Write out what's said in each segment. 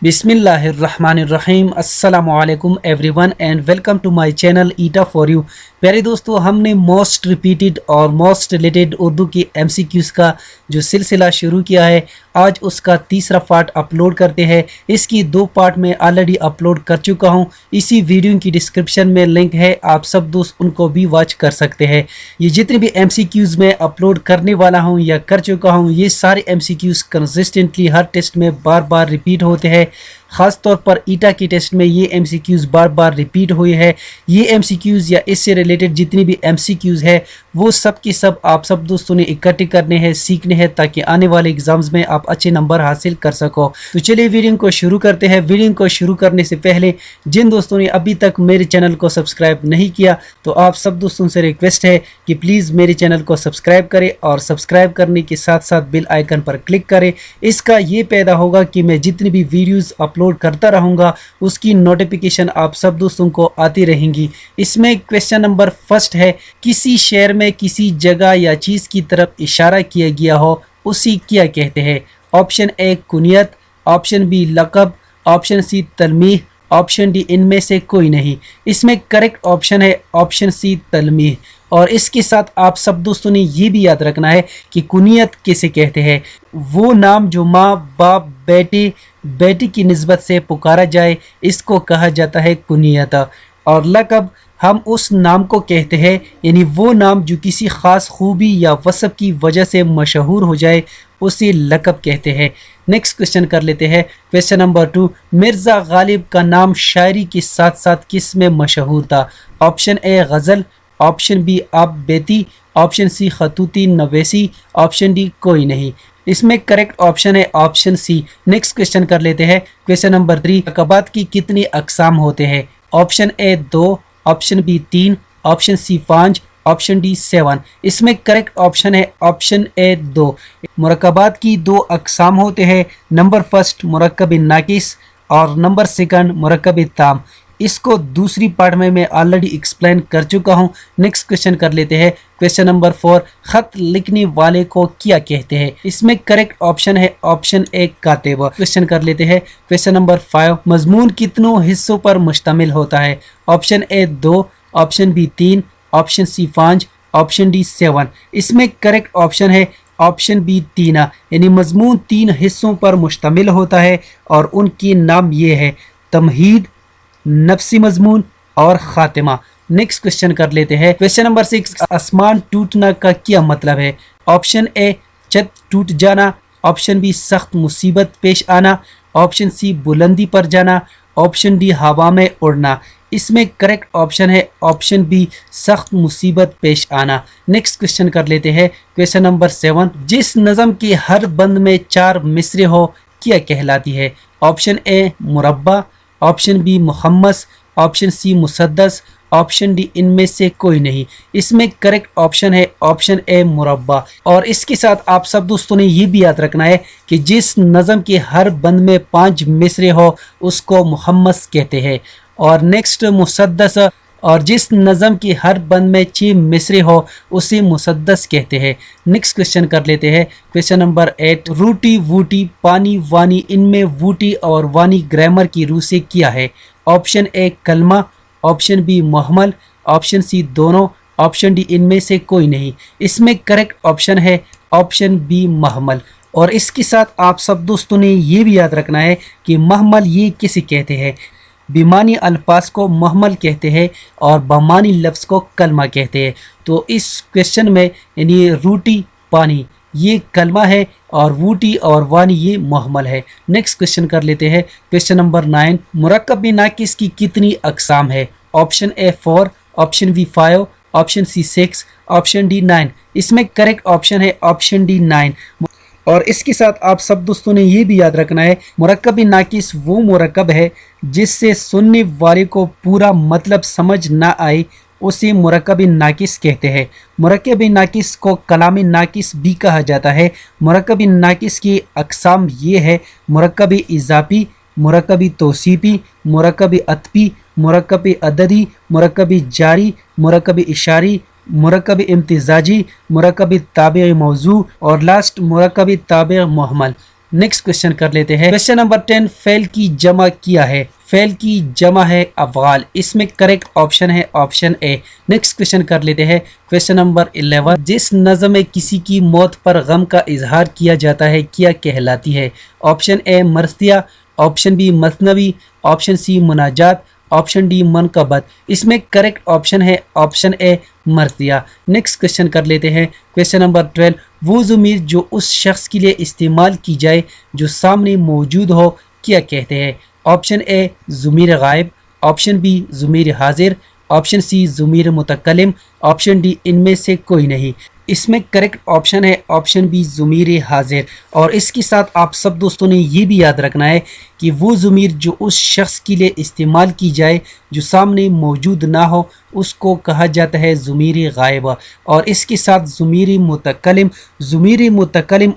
बिस्मिल्लाहिर्रहमानिर्रहीम अस्सलामु अलैकुम everyone and welcome to my channel ईटा फॉर यू। प्यारे दोस्तों, हमने मोस्ट रिपीटेड और मोस्ट रिलेटेड उर्दू की एमसीक्यूज़ का जो सिलसिला शुरू किया है, आज उसका तीसरा पार्ट अपलोड करते हैं। इसकी 2 पार्ट में ऑलरेडी अपलोड कर चुका हूं। इसी वीडियो की डिस्क्रिप्शन में लिंक है, आप सब दोस्त उनको भी वॉच कर सकते हैं। ये जितने भी एमसीक्यूज़ में अपलोड करने वाला हूं या कर चुका हूं, ये सारे एमसीक्यूज़ कंसिस्टेंटली हर टेस्ट में बार बार रिपीट होते हैं। ख़ास तौर पर ईटा की टेस्ट में ये एमसीक्यूज़ बार बार रिपीट हुए हैं। ये एमसीक्यूज़ या इससे रिलेटेड जितनी भी एमसीक्यूज़ है वो सब की सब आप सब दोस्तों ने इकट्ठे करने हैं, सीखने हैं, ताकि आने वाले एग्ज़ाम्स में आप अच्छे नंबर हासिल कर सको। तो चलिए वीडियो को शुरू करते हैं। वीडियो को शुरू करने से पहले जिन दोस्तों ने अभी तक मेरे चैनल को सब्सक्राइब नहीं किया, तो आप सब दोस्तों से रिक्वेस्ट है कि प्लीज़ मेरे चैनल को सब्सक्राइब करें और सब्सक्राइब करने के साथ साथ बेल आइकन पर क्लिक करें। इसका ये पैदा होगा कि मैं जितनी भी वीडियोज़ अपलोड करता रहूँगा उसकी नोटिफिकेशन आप सब दोस्तों को आती रहेंगी। इसमें क्वेश्चन नंबर फर्स्ट है, किसी शेर में किसी जगह या चीज़ की तरफ इशारा किया गया हो उसी क्या कहते हैं? ऑप्शन ए कुनियत, ऑप्शन बी लक़ब, ऑप्शन सी तलमीह, ऑप्शन डी इनमें से कोई नहीं। इसमें करेक्ट ऑप्शन है ऑप्शन सी तलमीह। और इसके साथ आप सब दोस्तों ने ये भी याद रखना है कि कुनियत किसे कहते हैं। वो नाम जो माँ बाप बेटे बेटी की निस्बत से पुकारा जाए, इसको कहा जाता है कुनियत। और लक़ब हम उस नाम को कहते हैं, यानी वो नाम जो किसी ख़ास खूबी या वसफ़ की वजह से मशहूर हो जाए, उसे लक़ब कहते हैं। नेक्स्ट क्वेश्चन कर लेते हैं। क्वेश्चन नंबर 2, मिर्ज़ा गालिब का नाम शायरी के साथ साथ किस में मशहूर था? ऑप्शन ए गज़ल, ऑप्शन बी आप बेती, ऑप्शन सी खतूती नवेसी, ऑप्शन डी कोई नहीं। इसमें करेक्ट ऑप्शन है ऑप्शन सी। नेक्स्ट क्वेश्चन कर लेते हैं। क्वेश्चन नंबर 3, लक़बात की कितनी अक़साम होते हैं? Option A 2, option B 3, option C 5, option D 7। इसमें करेक्ट ऑप्शन है ऑप्शन ए 2। मुरक्कबात की 2 अक़साम होते हैं। नंबर फर्स्ट मुरक्कब नाकिस और नंबर सेकंड मुरक्कब ताम। इसको दूसरी पार्ट में मैं ऑलरेडी एक्सप्लेन कर चुका हूँ। नेक्स्ट क्वेश्चन कर लेते हैं। क्वेश्चन नंबर 4, ख़त लिखने वाले को क्या कहते हैं? इसमें करेक्ट ऑप्शन है ऑप्शन ए कातिब। क्वेश्चन कर लेते हैं। क्वेश्चन नंबर 5, मजमून कितनों हिस्सों पर मुश्तमिल होता है? Option A 2, option B 3, option C 5, option D 7। इसमें करेक्ट ऑप्शन है ऑप्शन बी 3, यानी मजमून 3 हिस्सों पर मुश्तमिल होता है और उनके नाम ये है, तमहीद, नफ्सी मजमून और खातिमा। नेक्स्ट क्वेश्चन कर लेते हैं। क्वेश्चन नंबर 6, आसमान टूटना का क्या मतलब है? ऑप्शन ए छत टूट जाना, ऑप्शन बी सख्त मुसीबत पेश आना, ऑप्शन सी बुलंदी पर जाना, ऑप्शन डी हवा में उड़ना। इसमें करेक्ट ऑप्शन है ऑप्शन बी सख्त मुसीबत पेश आना। नेक्स्ट क्वेश्चन कर लेते हैं। क्वेश्चन नंबर 7, जिस नज़म के हर बंद में 4 मिसरे हो क्या कहलाती है? ऑप्शन ए मुरब्बा, ऑप्शन बी मुखम्मस, ऑप्शन सी मुसद्दस, ऑप्शन डी इनमें से कोई नहीं। इसमें करेक्ट ऑप्शन है ऑप्शन ए मुरब्बा। और इसके साथ आप सब दोस्तों ने ये भी याद रखना है कि जिस नज़म के हर बंद में 5 मिसरे हो उसको मुखम्मस कहते हैं। और नेक्स्ट मुसद्दस, और जिस नज़म के हर बंद में 6 मिसरे हो उसे मुसद्दस कहते हैं। नेक्स्ट क्वेश्चन कर लेते हैं। क्वेश्चन नंबर 8, रूटी वूटी पानी वानी, इनमें वूटी और वानी ग्रामर की रूह से क्या है? ऑप्शन ए कलमा, ऑप्शन बी मुहम्मल, ऑप्शन सी दोनों, ऑप्शन डी इनमें से कोई नहीं। इसमें करेक्ट ऑप्शन है ऑप्शन बी मुहम्मल। और इसके साथ आप सब दोस्तों ने ये भी याद रखना है कि मुहम्मल ये किसे कहते हैं। बेमानी अल्फाज को मुहम्मल कहते हैं और बमानी लफ्ज़ को कलमा कहते हैं। तो इस क्वेश्चन में यानी रूटी पानी ये कलमा है और वूटी और वानी ये मुहम्मल है। नेक्स्ट क्वेश्चन कर लेते हैं। क्वेश्चन नंबर 9, मुरक्कब नाकिस की कितनी अक़साम है? Option A 4, option B 5, option C 6, option D 9। इसमें करेक्ट ऑप्शन है ऑप्शन डी 9। और इसके साथ आप सब दोस्तों ने ये भी याद रखना है, मुरक्कब नाकिस वो मुरक्कब है जिससे सुनने वाले को पूरा मतलब समझ ना आए, उसे मुरक्कब नाकिस कहते हैं। मुरक्कब नाकिस को कलाम नाकिस भी कहा जाता है। मुरक्कब नाकिस की अक़साम ये है, मुरक्कब इज़ाफ़ी, मुरक्कब तौसीफ़ी, मुरक्कब अतफ़ी, मुरक्कब अददी, मुरक्कब जारी, मुरक्कब इशारी, मुरक्कब इम्तिज़ाजी, मुरक्कब ताबे मौजू और लास्ट मुरक्कब ताबे मुहम्मल। नेक्स्ट क्वेश्चन कर लेते हैं। क्वेश्चन नंबर 10, फेल की जमा किया है। फेल की जमा है अफ़गाल, इसमें करेक्ट ऑप्शन है ऑप्शन ए। नेक्स्ट क्वेश्चन कर लेते हैं। क्वेश्चन नंबर 11, जिस नज़म में किसी की मौत पर गम का इजहार किया जाता है क्या कहलाती है? ऑप्शन ए मरसिया, ऑप्शन बी मसनवी, ऑप्शन सी मुनाजात, ऑप्शन डी मनकबत। इसमें करेक्ट ऑप्शन है ऑप्शन ए मरसिया। नेक्स्ट क्वेश्चन कर लेते हैं। क्वेश्चन नंबर 12, वो ज़मीर जो उस शख्स के लिए इस्तेमाल की जाए जो सामने मौजूद हो क्या कहते हैं? ऑप्शन ए ज़मीर गायब, ऑप्शन बी ज़मीर हाजिर, ऑप्शन सी ज़मीर मुतकल्लिम, ऑप्शन डी इनमें से कोई नहीं। इसमें करेक्ट ऑप्शन है ऑप्शन बी ज़मीर हाजिर। और इसके साथ आप सब दोस्तों ने ये भी याद रखना है कि वो ज़मीर जो उस शख्स के लिए इस्तेमाल की जाए जो सामने मौजूद ना हो उसको कहा जाता है ज़मीर गायबा। और इसके साथ ज़मीर मुतकल्लिम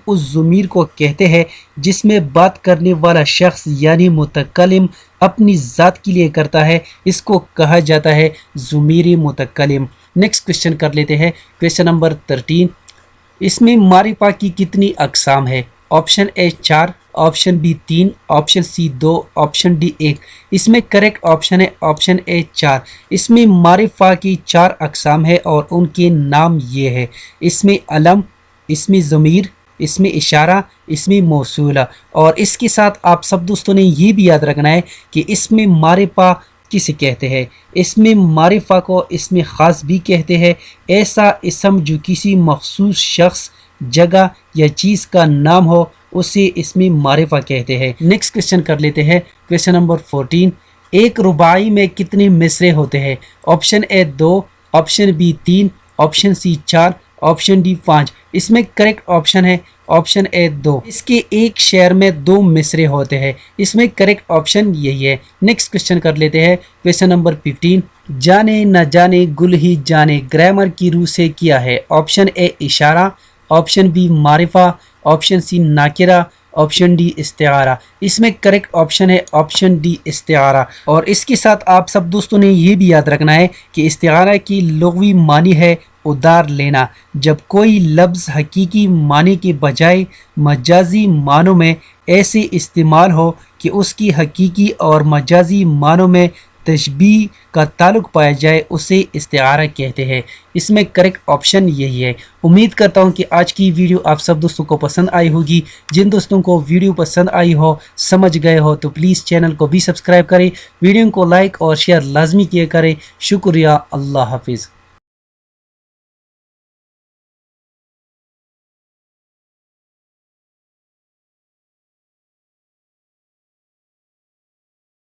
उस ज़मीर को कहते हैं जिसमें बात करने वाला शख्स यानी मुतकल्लिम अपनी ज़ात के लिए करता है, इसको कहा जाता है ज़मीर मुतकल्लिम। नेक्स्ट क्वेश्चन कर लेते हैं। क्वेश्चन नंबर 13, इसमें मारिफा की कितनी अक़साम है? Option A 4, option B 3, option C 2, option D 1। इसमें करेक्ट ऑप्शन है ऑप्शन ए 4। इसमें मारिफा की 4 अक़साम है और उनके नाम ये है। इसमें अलम, इसमें ज़मीर, इसमें इशारा, इसमें मौसूला। और इसके साथ आप सब दोस्तों ने ये भी याद रखना है कि इसमें मारिफा किसे कहते हैं। इसमें मारिफा को इसमें ख़ास भी कहते हैं, ऐसा इसम जो किसी मखसूस शख्स, जगह या चीज़ का नाम हो उसे इसमें मारिफा कहते हैं। नेक्स्ट क्वेश्चन कर लेते हैं। क्वेश्चन नंबर 14, एक रुबाई में कितने मिसरे होते हैं? Option A 2, option B 3, option C 4, option D 5। इसमें करेक्ट ऑप्शन है ऑप्शन ए 2। इसके एक शेर में 2 मिसरे होते हैं, इसमें करेक्ट ऑप्शन यही है। नेक्स्ट क्वेश्चन कर लेते हैं। क्वेश्चन नंबर 15, जाने न जाने गुल ही जाने ग्रामर की रूह से किया है? ऑप्शन ए इशारा, ऑप्शन बी मारिफा, ऑप्शन सी नाकिरा, ऑप्शन डी इस्तिआरा। इसमें करेक्ट ऑप्शन है ऑप्शन डी इस्तिआरा। और इसके साथ आप सब दोस्तों ने ये भी याद रखना है कि इस्तिआरा की लुग़वी मानी है उधार लेना। जब कोई लफ्ज़ हकीकी मानी के बजाय मजाजी मानों में ऐसे इस्तेमाल हो कि उसकी हकीकी और मजाजी मानों में तशबीह का ताल्लुक पाया जाए उसे इस्तिआरा कहते हैं। इसमें करेक्ट ऑप्शन यही है। उम्मीद करता हूं कि आज की वीडियो आप सब दोस्तों को पसंद आई होगी। जिन दोस्तों को वीडियो पसंद आई हो, समझ गए हो, तो प्लीज़ चैनल को भी सब्सक्राइब करें, वीडियो को लाइक और शेयर लाजमी किया करें। शुक्रिया। अल्लाह हाफिज़।